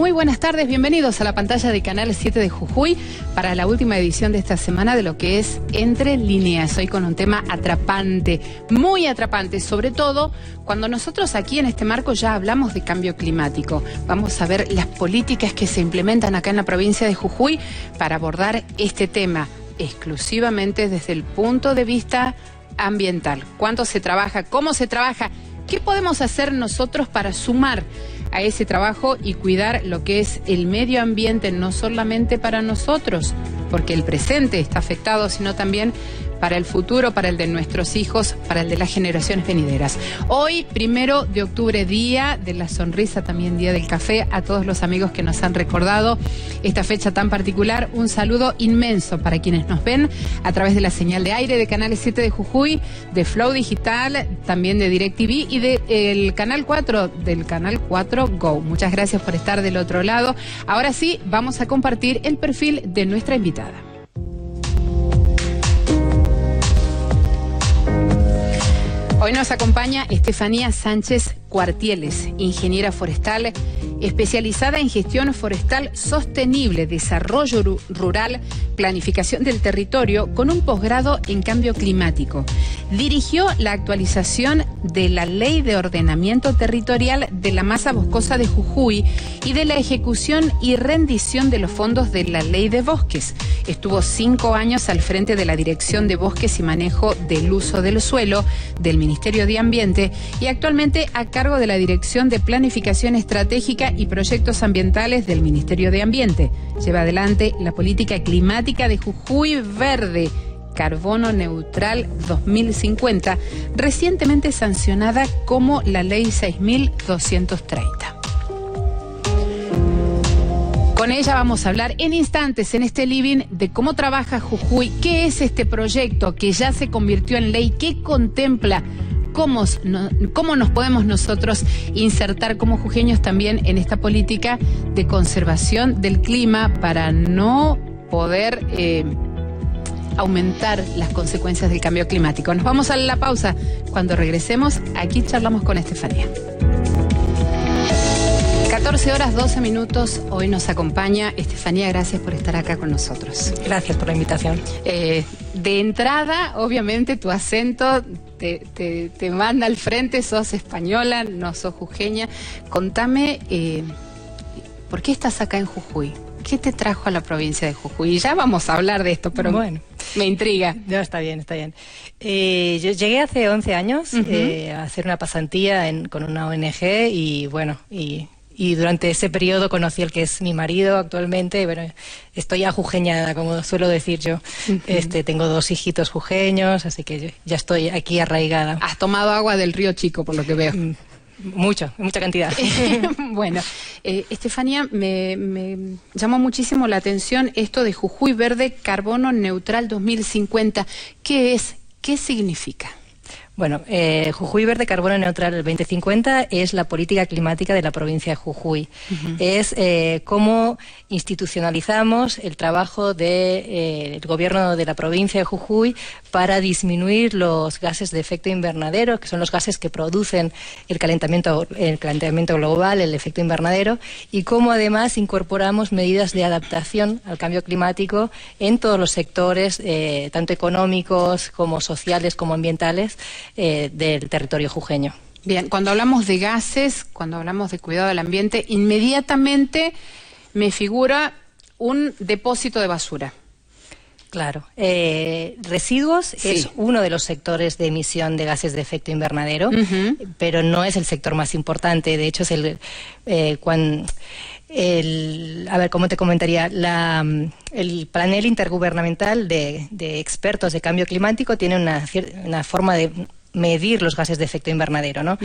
Muy buenas tardes, bienvenidos a la pantalla de Canal 7 de Jujuy para la última edición de esta semana de lo que es Entre Líneas. Hoy con un tema atrapante, muy atrapante, sobre todo cuando nosotros aquí en este marco ya hablamos de cambio climático. Vamos a ver las políticas que se implementan acá en la provincia de Jujuy para abordar este tema exclusivamente desde el punto de vista ambiental. ¿Cuánto se trabaja? ¿Cómo se trabaja? ¿Qué podemos hacer nosotros para sumar a ese trabajo y cuidar lo que es el medio ambiente, no solamente para nosotros, porque el presente está afectado, sino también para el futuro, para el de nuestros hijos, para el de las generaciones venideras? Hoy, 1 de octubre, día de la sonrisa, también día del café, a todos los amigos que nos han recordado esta fecha tan particular. Un saludo inmenso para quienes nos ven a través de la señal de aire de Canal 7 de Jujuy, de Flow Digital, también de DirecTV y del Canal 4, del Canal 4 Go. Muchas gracias por estar del otro lado. Ahora sí, vamos a compartir el perfil de nuestra invitada. Hoy nos acompaña Estefanía Sánchez Cuartieles, ingeniera forestal, especializada en gestión forestal sostenible, desarrollo rural, planificación del territorio, con un posgrado en cambio climático. Dirigió la actualización de la Ley de Ordenamiento Territorial de la Masa Boscosa de Jujuy y de la ejecución y rendición de los fondos de la Ley de Bosques. Estuvo 5 años al frente de la Dirección de Bosques y Manejo del Uso del Suelo del Ministerio de Ambiente y actualmente a cargo de la Dirección de Planificación Estratégica y Proyectos Ambientales del Ministerio de Ambiente. Lleva adelante la política climática de Jujuy Verde, Carbono Neutral 2050, recientemente sancionada como la Ley 6230. Con ella vamos a hablar en instantes en este living de cómo trabaja Jujuy, qué es este proyecto que ya se convirtió en ley, qué contempla, cómo nos podemos nosotros insertar como jujeños también en esta política de conservación del clima para no poder aumentar las consecuencias del cambio climático. Nos vamos a la pausa. Cuando regresemos, aquí charlamos con Estefanía. 14 horas 12 minutos, hoy nos acompaña Estefanía, gracias por estar acá con nosotros. Gracias por la invitación. De entrada, obviamente tu acento te manda al frente, sos española, no sos jujeña. Contame, ¿por qué estás acá en Jujuy? ¿Qué te trajo a la provincia de Jujuy? Ya vamos a hablar de esto, pero bueno, me intriga. No, está bien, está bien. Yo llegué hace 11 años a hacer una pasantía con una ONG y bueno, y durante ese periodo conocí al que es mi marido actualmente. Bueno, estoy ajujeñada, como suelo decir yo. Tengo 2 hijitos jujeños, así que ya estoy aquí arraigada. Has tomado agua del río Chico, por lo que veo. Mucha cantidad. Bueno, Estefanía, me llamó muchísimo la atención esto de Jujuy Verde, Carbono Neutral 2050. ¿Qué es? ¿Qué significa? Bueno, Jujuy Verde Carbono Neutral 2050 es la política climática de la provincia de Jujuy. Es cómo institucionalizamos el trabajo del gobierno de la provincia de Jujuy para disminuir los gases de efecto invernadero, que son los gases que producen el calentamiento global, el efecto invernadero, y cómo además incorporamos medidas de adaptación al cambio climático en todos los sectores, tanto económicos como sociales como ambientales, del territorio jujeño. Bien, cuando hablamos de gases, cuando hablamos de cuidado del ambiente, inmediatamente me figura un depósito de basura. Claro. Residuos sí. Es uno de los sectores de emisión de gases de efecto invernadero, pero no es el sector más importante. De hecho, es a ver, ¿cómo te comentaría? El panel intergubernamental de expertos de cambio climático tiene una forma de medir los gases de efecto invernadero, ¿no?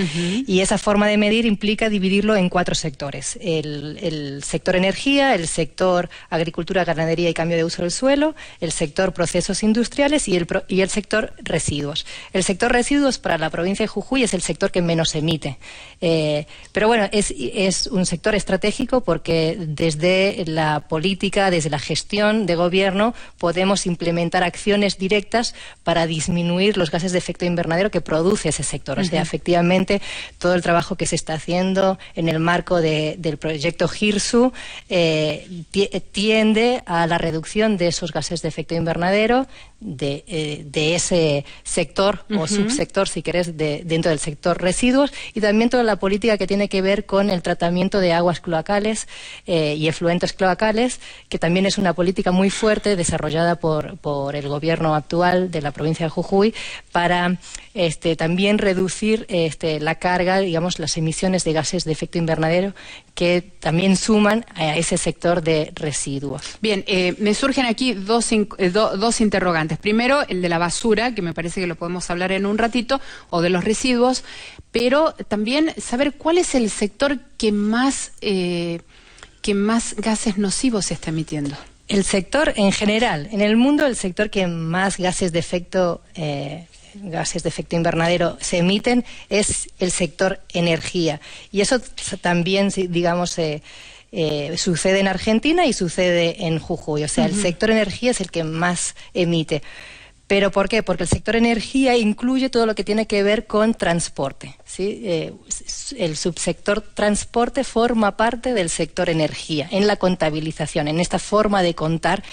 Y esa forma de medir implica dividirlo en 4 sectores. El sector energía, el sector agricultura, ganadería y cambio de uso del suelo, el sector procesos industriales y el sector residuos. El sector residuos para la provincia de Jujuy es el sector que menos emite. Pero bueno, es un sector estratégico porque desde la política, desde la gestión de gobierno, podemos implementar acciones directas para disminuir los gases de efecto invernadero que produce ese sector. O sea, efectivamente, todo el trabajo que se está haciendo en el marco del proyecto GIRSU tiende a la reducción de esos gases de efecto invernadero de ese sector o subsector, si querés, dentro del sector residuos, y también toda la política que tiene que ver con el tratamiento de aguas cloacales y efluentes cloacales, que también es una política muy fuerte desarrollada por el gobierno actual de la provincia de Jujuy para también reducir la carga, digamos, las emisiones de gases de efecto invernadero que también suman a ese sector de residuos. Bien, me surgen aquí dos interrogantes. Primero, el de la basura, que me parece que lo podemos hablar en un ratito, o de los residuos, pero también saber cuál es el sector que más gases nocivos está emitiendo. El sector en general, en el mundo, el sector que más gases de efecto invernadero se emiten es el sector energía. Y eso también, digamos, sucede en Argentina y sucede en Jujuy. O sea, el sector energía es el que más emite. ¿Pero por qué? Porque el sector energía incluye todo lo que tiene que ver con transporte, ¿sí? El subsector transporte forma parte del sector energía en la contabilización, en esta forma de contar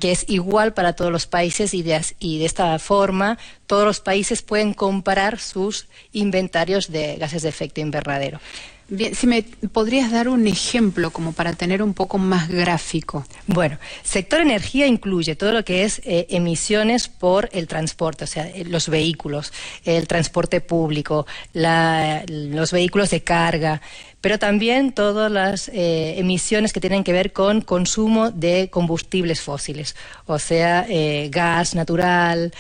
que es igual para todos los países y de esta forma todos los países pueden comparar sus inventarios de gases de efecto invernadero. Bien, si me podrías dar un ejemplo como para tener un poco más gráfico. Bueno, sector energía incluye todo lo que es emisiones por el transporte, o sea, los vehículos, el transporte público, los vehículos de carga, pero también todas las emisiones que tienen que ver con consumo de combustibles fósiles, o sea, gas natural,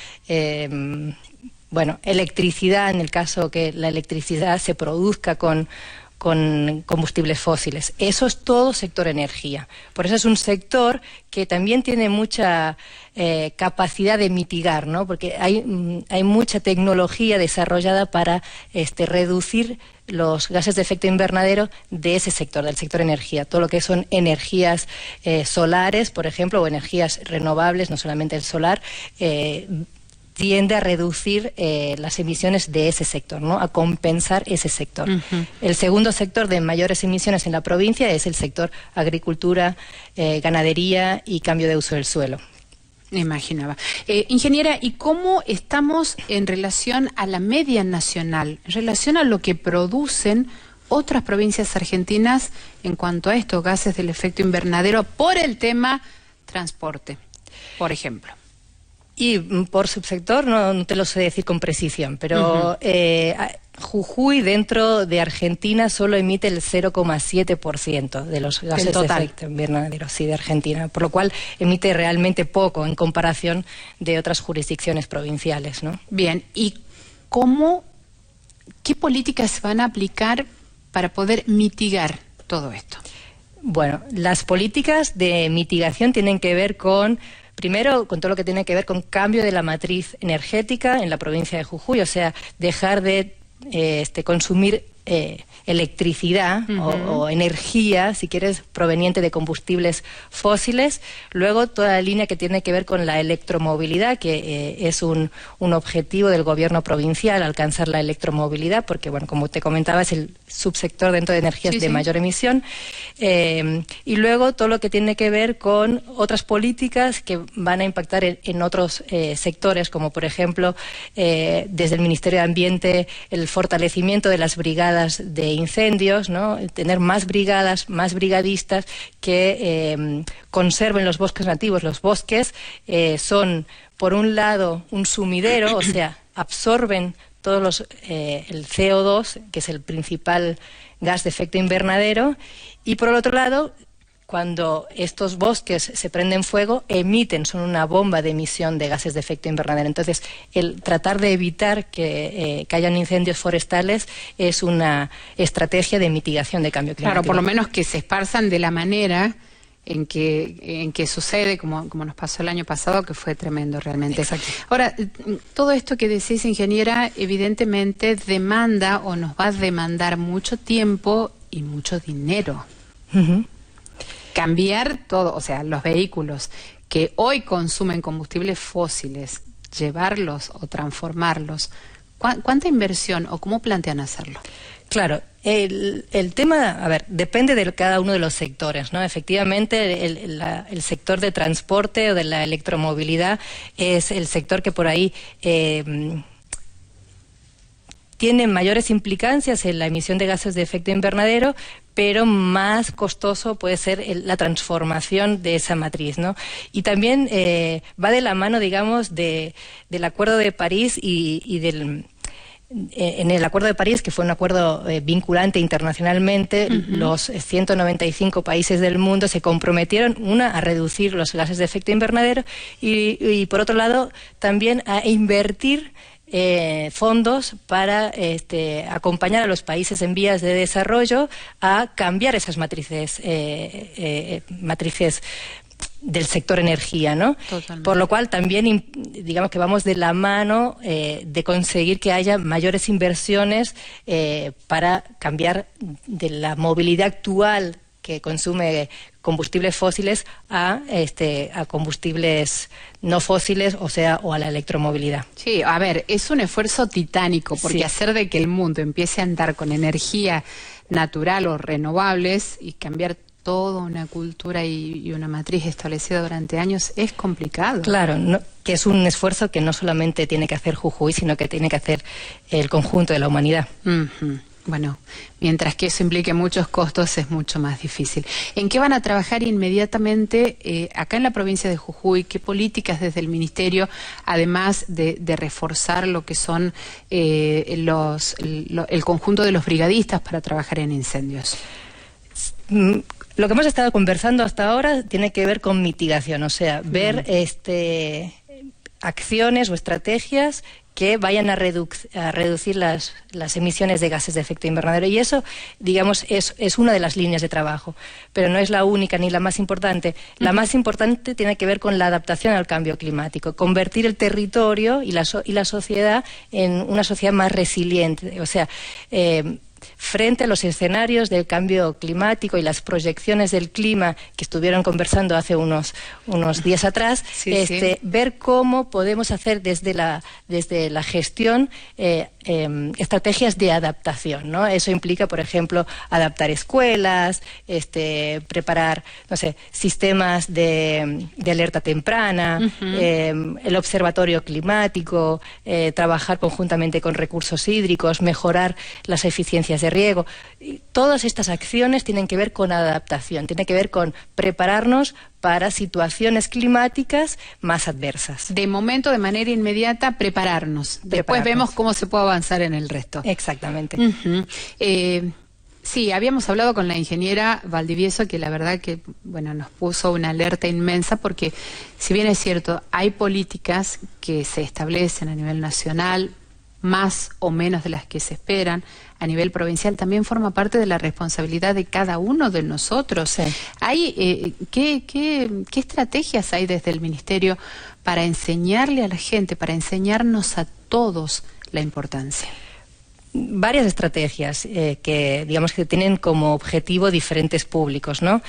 electricidad, en el caso que la electricidad se produzca con combustibles fósiles. Eso es todo sector energía. Por eso es un sector que también tiene mucha capacidad de mitigar, ¿no? Porque hay mucha tecnología desarrollada para reducir los gases de efecto invernadero de ese sector, del sector energía. Todo lo que son energías solares, por ejemplo, o energías renovables, no solamente el solar, tiende a reducir las emisiones de ese sector, ¿no? A compensar ese sector. El segundo sector de mayores emisiones en la provincia es el sector agricultura, ganadería y cambio de uso del suelo. Me imaginaba. Ingeniera, ¿y cómo estamos en relación a la media nacional, en relación a lo que producen otras provincias argentinas en cuanto a estos gases del efecto invernadero por el tema transporte, por ejemplo? Y por subsector no te lo sé decir con precisión, pero Jujuy dentro de Argentina solo emite el 0,7% de los gases de efecto invernadero, sí, de Argentina, por lo cual emite realmente poco en comparación de otras jurisdicciones provinciales, ¿no? Bien, ¿y qué políticas se van a aplicar para poder mitigar todo esto? Bueno, las políticas de mitigación tienen que ver primero, con todo lo que tiene que ver con cambio de la matriz energética en la provincia de Jujuy, o sea, dejar de consumir electricidad o energía, si quieres, proveniente de combustibles fósiles. Luego, toda la línea que tiene que ver con la electromovilidad, que es un objetivo del gobierno provincial, alcanzar la electromovilidad, porque, bueno, como te comentaba, es el subsector dentro de energías de mayor emisión. Y luego, todo lo que tiene que ver con otras políticas que van a impactar en otros sectores, como, por ejemplo, desde el Ministerio de Ambiente, el fortalecimiento de las brigadas de incendios, ¿no? Tener más brigadas, más brigadistas que conserven los bosques nativos. Los bosques son, por un lado, un sumidero, o sea, absorben todos el CO2, que es el principal gas de efecto invernadero, y por el otro lado, cuando estos bosques se prenden fuego, son una bomba de emisión de gases de efecto invernadero. Entonces, el tratar de evitar que hayan incendios forestales es una estrategia de mitigación de cambio climático. Claro, por lo menos que se esparzan de la manera en que sucede, como nos pasó el año pasado, que fue tremendo realmente. Exacto. Ahora, todo esto que decís, ingeniera, evidentemente demanda o nos va a demandar mucho tiempo y mucho dinero. Cambiar todo, o sea, los vehículos que hoy consumen combustibles fósiles, llevarlos o transformarlos ¿Cuánta inversión o cómo plantean hacerlo? Claro, el tema, a ver, depende de cada uno de los sectores, ¿no? Efectivamente, el sector de transporte o de la electromovilidad es el sector que por ahí tiene mayores implicancias en la emisión de gases de efecto invernadero, pero más costoso puede ser la transformación de esa matriz, ¿no? Y también va de la mano, digamos, del Acuerdo de París y del... En el Acuerdo de París, que fue un acuerdo vinculante internacionalmente, los 195 países del mundo se comprometieron, a reducir los gases de efecto invernadero y por otro lado, también a invertir fondos para acompañar a los países en vías de desarrollo a cambiar esas matrices del sector energía, ¿no? Totalmente. Por lo cual también, digamos que vamos de la mano de conseguir que haya mayores inversiones para cambiar de la movilidad actual que consume combustibles fósiles a combustibles no fósiles, o a la electromovilidad. Sí, a ver, es un esfuerzo titánico, porque Sí. hacer de que el mundo empiece a andar con energía natural o renovables y cambiar toda una cultura y una matriz establecida durante años es complicado. Claro, que es un esfuerzo que no solamente tiene que hacer Jujuy, sino que tiene que hacer el conjunto de la humanidad. Bueno, mientras que eso implique muchos costos, es mucho más difícil. ¿En qué van a trabajar inmediatamente acá en la provincia de Jujuy? ¿Qué políticas desde el Ministerio, además de reforzar lo que son el conjunto de los brigadistas para trabajar en incendios? Lo que hemos estado conversando hasta ahora tiene que ver con mitigación, o sea, ver acciones o estrategias que vayan a reducir las emisiones de gases de efecto invernadero. Y eso, digamos, es una de las líneas de trabajo, pero no es la única ni la más importante. La más importante tiene que ver con la adaptación al cambio climático, convertir el territorio y la sociedad en una sociedad más resiliente, o sea, frente a los escenarios del cambio climático y las proyecciones del clima que estuvieron conversando hace unos días atrás, ver cómo podemos hacer desde la gestión estrategias de adaptación, ¿no? Eso implica, por ejemplo, adaptar escuelas, preparar, no sé, sistemas de alerta temprana, el observatorio climático, trabajar conjuntamente con recursos hídricos, mejorar las eficiencias de riego. Y todas estas acciones tienen que ver con adaptación, tienen que ver con prepararnos para situaciones climáticas más adversas. De momento, de manera inmediata, prepararnos. Después vemos cómo se puede avanzar en el resto. Exactamente. Sí, habíamos hablado con la ingeniera Valdivieso, que la verdad que, bueno, nos puso una alerta inmensa, porque si bien es cierto, hay políticas que se establecen a nivel nacional, más o menos de las que se esperan a nivel provincial, también forma parte de la responsabilidad de cada uno de nosotros. Sí. ¿Qué estrategias hay desde el Ministerio para enseñarle a la gente, para enseñarnos a todos la importancia? Varias estrategias que, digamos, que tienen como objetivo diferentes públicos, ¿no?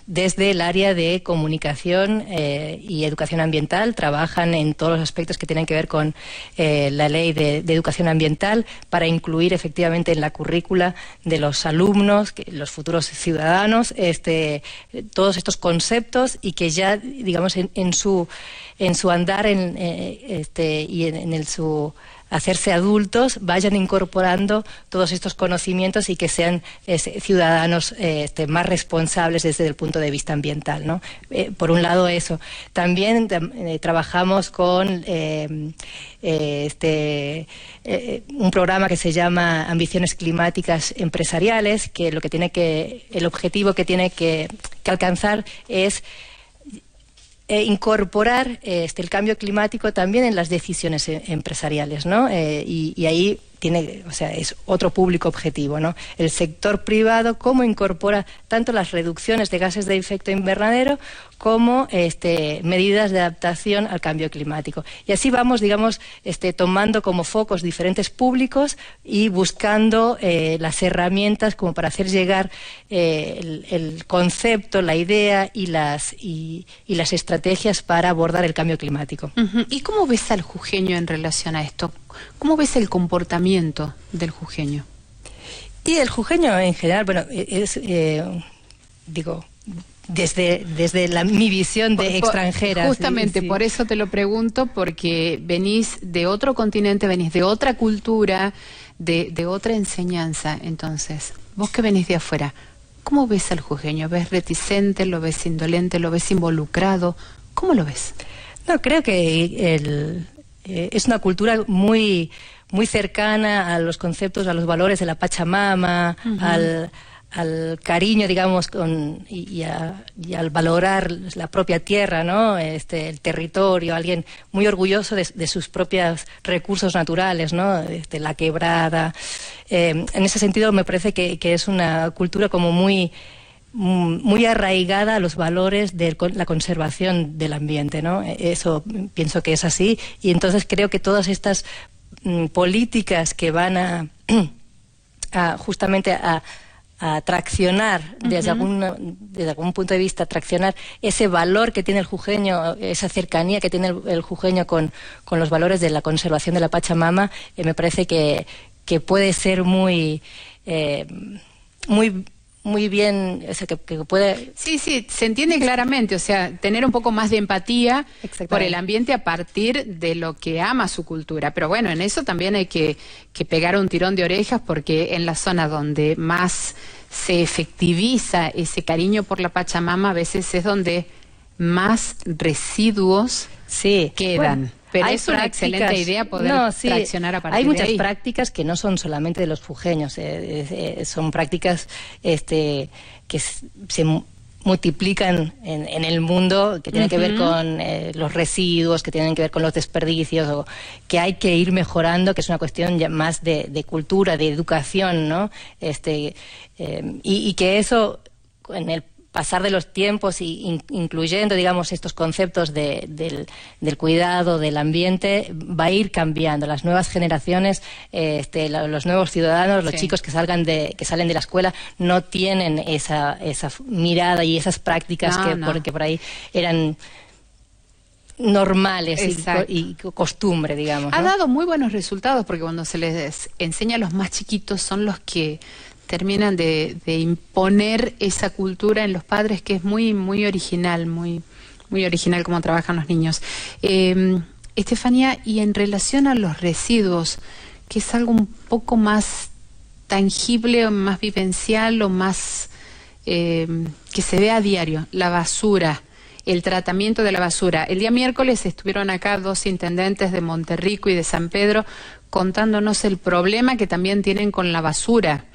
Desde el área de comunicación y educación ambiental, trabajan en todos los aspectos que tienen que ver con la ley de educación ambiental, para incluir efectivamente en la currícula de los alumnos, los futuros ciudadanos, todos estos conceptos, y que ya, digamos, en su andar y en su hacerse adultos, vayan incorporando todos estos conocimientos y que sean ciudadanos más responsables desde el punto de vista ambiental, ¿no? Por un lado eso. También trabajamos con un programa que se llama Ambiciones Climáticas Empresariales, que el objetivo que tiene que alcanzar es incorporar el cambio climático también en las decisiones empresariales, ¿no? Y ahí es otro público objetivo, ¿no? El sector privado, cómo incorpora tanto las reducciones de gases de efecto invernadero como medidas de adaptación al cambio climático. Y así vamos, digamos, tomando como focos diferentes públicos y buscando las herramientas como para hacer llegar el concepto, la idea y las estrategias para abordar el cambio climático. ¿Y cómo ves al jujeño en relación a esto? ¿Cómo ves el comportamiento del jujeño? Y el jujeño en general, bueno, desde mi visión de extranjera. Justamente, sí. Por eso te lo pregunto, porque venís de otro continente, venís de otra cultura, de otra enseñanza. Entonces, vos que venís de afuera, ¿cómo ves al jujeño? ¿Ves reticente, lo ves indolente, lo ves involucrado? ¿Cómo lo ves? No, creo que es una cultura muy cercana a los conceptos, a los valores de la Pachamama, al cariño, digamos, y al valorar la propia tierra, ¿no? El territorio, alguien muy orgulloso de sus propios recursos naturales, ¿no? La quebrada. En ese sentido, me parece que es una cultura como muy arraigada a los valores de la conservación del ambiente, ¿no? Eso pienso que es así, y entonces creo que todas estas políticas que van justamente a traccionar desde algún punto de vista, traccionar ese valor que tiene el jujeño, esa cercanía que tiene el jujeño con los valores de la conservación de la Pachamama, me parece que puede ser muy bien, o sea, que puede... Sí, se entiende claramente, o sea, tener un poco más de empatía por el ambiente a partir de lo que ama su cultura. Pero bueno, en eso también hay que pegar un tirón de orejas, porque en la zona donde más se efectiviza ese cariño por la Pachamama, a veces es donde más residuos quedan. Bueno, pero es una excelente idea poder traccionar a partir de ahí. Hay muchas prácticas que no son solamente de los jujeños, son prácticas que se multiplican en el mundo, que tienen que ver con los residuos, que tienen que ver con los desperdicios, que hay que ir mejorando, que es una cuestión ya más de cultura, de educación, ¿no? Y que eso, en el pasar de los tiempos y incluyendo, digamos, estos conceptos del cuidado del ambiente, va a ir cambiando. Las nuevas generaciones, los nuevos ciudadanos, los chicos que salen de la escuela, no tienen esa mirada y esas prácticas porque por ahí eran normales y costumbre, digamos, ¿no? Ha dado muy buenos resultados, porque cuando se les enseña a los más chiquitos son los que terminan de imponer esa cultura en los padres, que es muy original, muy original cómo trabajan los niños. Estefanía, y en relación a los residuos, que es algo un poco más tangible o más vivencial o más que se ve a diario, la basura, el tratamiento de la basura. El día miércoles estuvieron acá 2 intendentes de Monterrico y de San Pedro contándonos el problema que también tienen con la basura.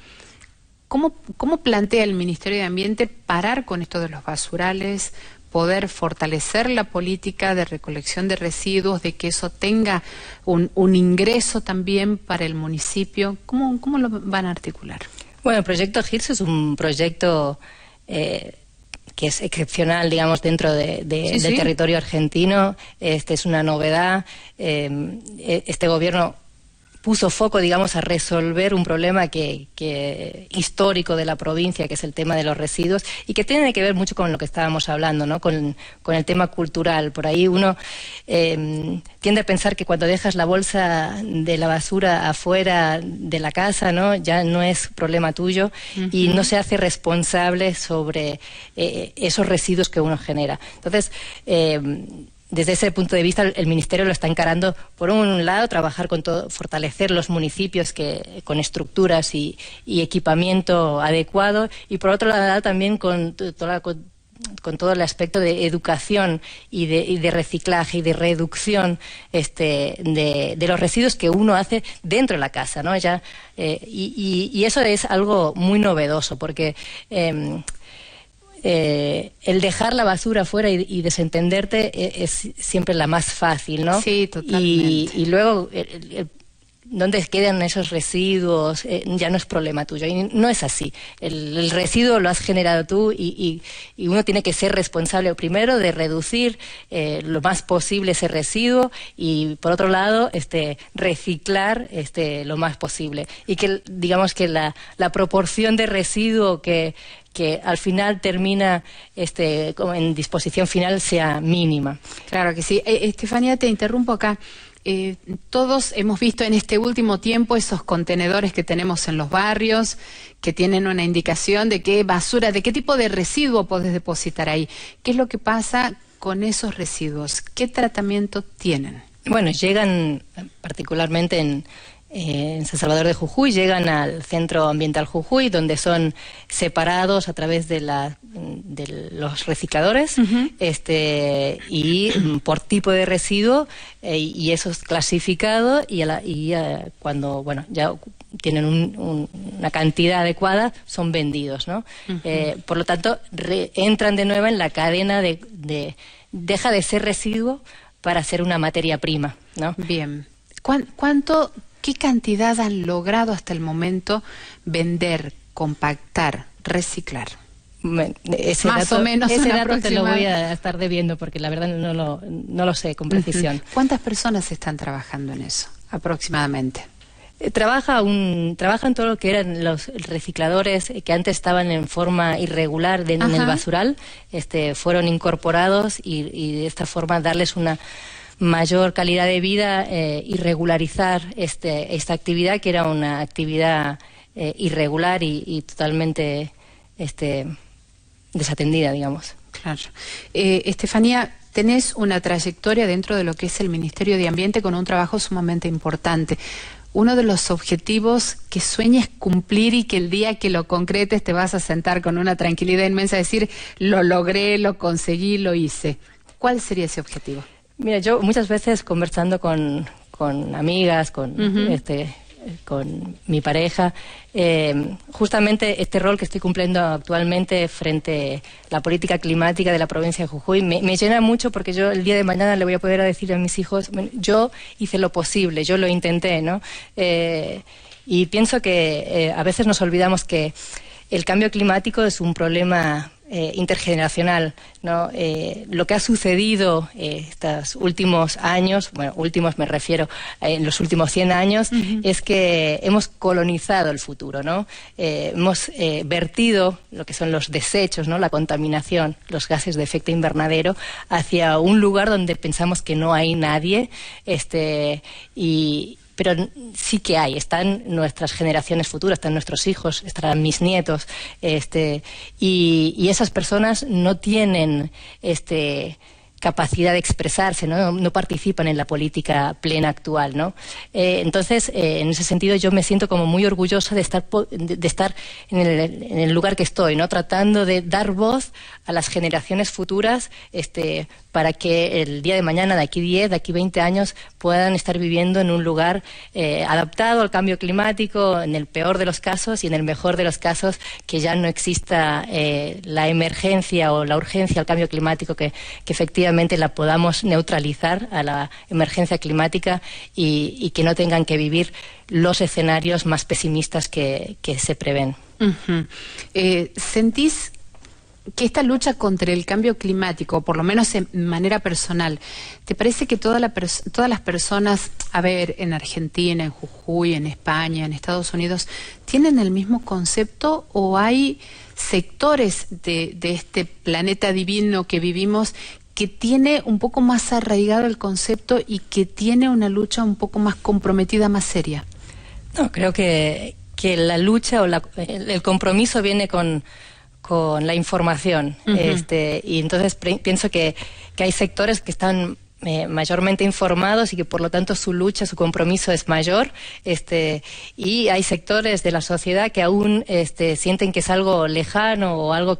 ¿Cómo plantea el Ministerio de Ambiente parar con esto de los basurales, poder fortalecer la política de recolección de residuos, de que eso tenga un ingreso también para el municipio? ¿Cómo lo van a articular? Bueno, el proyecto GIRS es un proyecto que es excepcional, digamos, dentro del territorio argentino. Es una novedad. Este gobierno puso foco, digamos, a resolver un problema que histórico de la provincia, que es el tema de los residuos, y que tiene que ver mucho con lo que estábamos hablando, ¿no? Con el tema cultural. Por ahí uno tiende a pensar que cuando dejas la bolsa de la basura afuera de la casa, ¿no?, ya no es problema tuyo, y no se hace responsable sobre esos residuos que uno genera. Entonces, desde ese punto de vista, el Ministerio lo está encarando, por un lado, trabajar con todo, fortalecer los municipios con estructuras y equipamiento adecuado, y por otro lado también con todo el aspecto de educación y de reciclaje y de reducción de los residuos que uno hace dentro de la casa, ¿no? Y eso es algo muy novedoso, porque el dejar la basura afuera y desentenderte es siempre la más fácil, ¿no? Sí, totalmente. Y luego dónde quedan esos residuos ya no es problema tuyo. Y no es así. El residuo lo has generado tú y uno tiene que ser responsable primero de reducir lo más posible ese residuo y por otro lado reciclar lo más posible. Y que digamos que la proporción de residuo que al final termina en disposición final sea mínima. Claro que sí. Estefanía, te interrumpo acá. Todos hemos visto en este último tiempo esos contenedores que tenemos en los barrios que tienen una indicación de qué basura, de qué tipo de residuo podés depositar ahí. ¿Qué es lo que pasa con esos residuos? ¿Qué tratamiento tienen? Bueno, llegan particularmente en San Salvador de Jujuy, llegan al Centro Ambiental Jujuy, donde son separados a través de los recicladores, y por tipo de residuo, y eso es clasificado, y cuando ya tienen una cantidad adecuada, son vendidos, ¿no? Por lo tanto, entran de nuevo en la cadena deja de ser residuo para ser una materia prima, ¿no? Bien. ¿Qué cantidad han logrado hasta el momento vender, compactar, reciclar? Ese dato te lo voy a estar debiendo porque la verdad no lo sé con precisión. ¿Cuántas personas están trabajando en eso aproximadamente? Trabajan todo lo que eran los recicladores que antes estaban en forma irregular en el basural, fueron incorporados y de esta forma darles una mayor calidad de vida y regularizar esta actividad que era una actividad irregular y totalmente desatendida, digamos. Claro. Estefanía, tenés una trayectoria dentro de lo que es el Ministerio de Ambiente con un trabajo sumamente importante. Uno de los objetivos que sueñas cumplir y que el día que lo concretes te vas a sentar con una tranquilidad inmensa, decir, lo logré, lo conseguí, lo hice. ¿Cuál sería ese objetivo? Mira, yo muchas veces conversando con amigas, con mi pareja, justamente este rol que estoy cumpliendo actualmente frente a la política climática de la provincia de Jujuy me llena mucho porque yo el día de mañana le voy a poder decir a mis hijos, yo hice lo posible, yo lo intenté, ¿no? Y pienso que a veces nos olvidamos que el cambio climático es un problema intergeneracional, ¿no? Lo que ha sucedido estos últimos años, bueno, últimos me refiero en los últimos 100 años, es que hemos colonizado el futuro, ¿no? Hemos vertido lo que son los desechos, ¿no? La contaminación, los gases de efecto invernadero hacia un lugar donde pensamos que no hay nadie, pero sí que hay, están nuestras generaciones futuras, están nuestros hijos, estarán mis nietos, y esas personas no tienen capacidad de expresarse, no participan en la política plena actual, ¿no? Entonces, en ese sentido, yo me siento como muy orgullosa de estar en el lugar que estoy, ¿no? Tratando de dar voz a las generaciones futuras, para que el día de mañana, de aquí 10, de aquí 20 años, puedan estar viviendo en un lugar adaptado al cambio climático, en el peor de los casos y en el mejor de los casos, que ya no exista la emergencia o la urgencia al cambio climático, que efectivamente la podamos neutralizar a la emergencia climática y que no tengan que vivir los escenarios más pesimistas que se prevén. ¿Sentís que esta lucha contra el cambio climático, por lo menos en manera personal, te parece que todas las personas, a ver, en Argentina, en Jujuy, en España, en Estados Unidos, tienen el mismo concepto o hay sectores de este planeta divino que vivimos que tiene un poco más arraigado el concepto y que tiene una lucha un poco más comprometida, más seria? No, creo que la lucha o el compromiso viene con la información, y entonces pienso que hay sectores que están mayormente informados y que por lo tanto su lucha, su compromiso es mayor, y hay sectores de la sociedad que aún sienten que es algo lejano o algo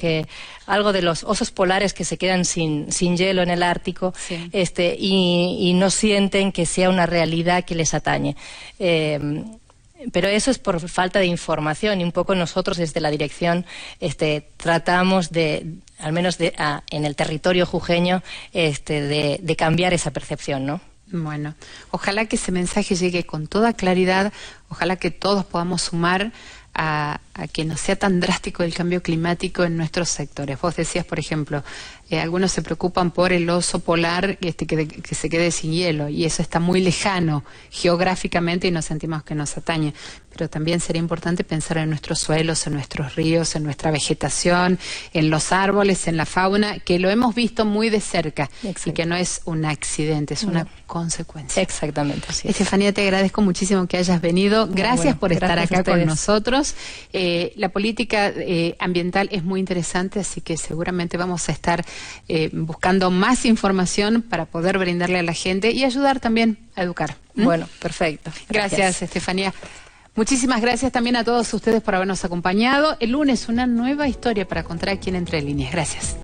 de los osos polares que se quedan sin hielo en el Ártico, sí. Y no sienten que sea una realidad que les atañe. Pero eso es por falta de información y un poco nosotros desde la dirección tratamos al menos en el territorio jujeño, de cambiar esa percepción, ¿no? Bueno, ojalá que ese mensaje llegue con toda claridad, ojalá que todos podamos sumar a que no sea tan drástico el cambio climático en nuestros sectores. Vos decías, por ejemplo, algunos se preocupan por el oso polar que se quede sin hielo, y eso está muy lejano geográficamente y nos sentimos que nos atañe. Pero también sería importante pensar en nuestros suelos, en nuestros ríos, en nuestra vegetación, en los árboles, en la fauna, que lo hemos visto muy de cerca. Exacto. Y que no es un accidente, es una consecuencia. Exactamente. Así es. Estefanía, te agradezco muchísimo que hayas venido. Gracias por estar acá con nosotros. La política ambiental es muy interesante, así que seguramente vamos a estar buscando más información para poder brindarle a la gente y ayudar también a educar. Bueno, perfecto. Gracias, Estefanía. Muchísimas gracias también a todos ustedes por habernos acompañado. El lunes una nueva historia para contar aquí en Entre Líneas. Gracias.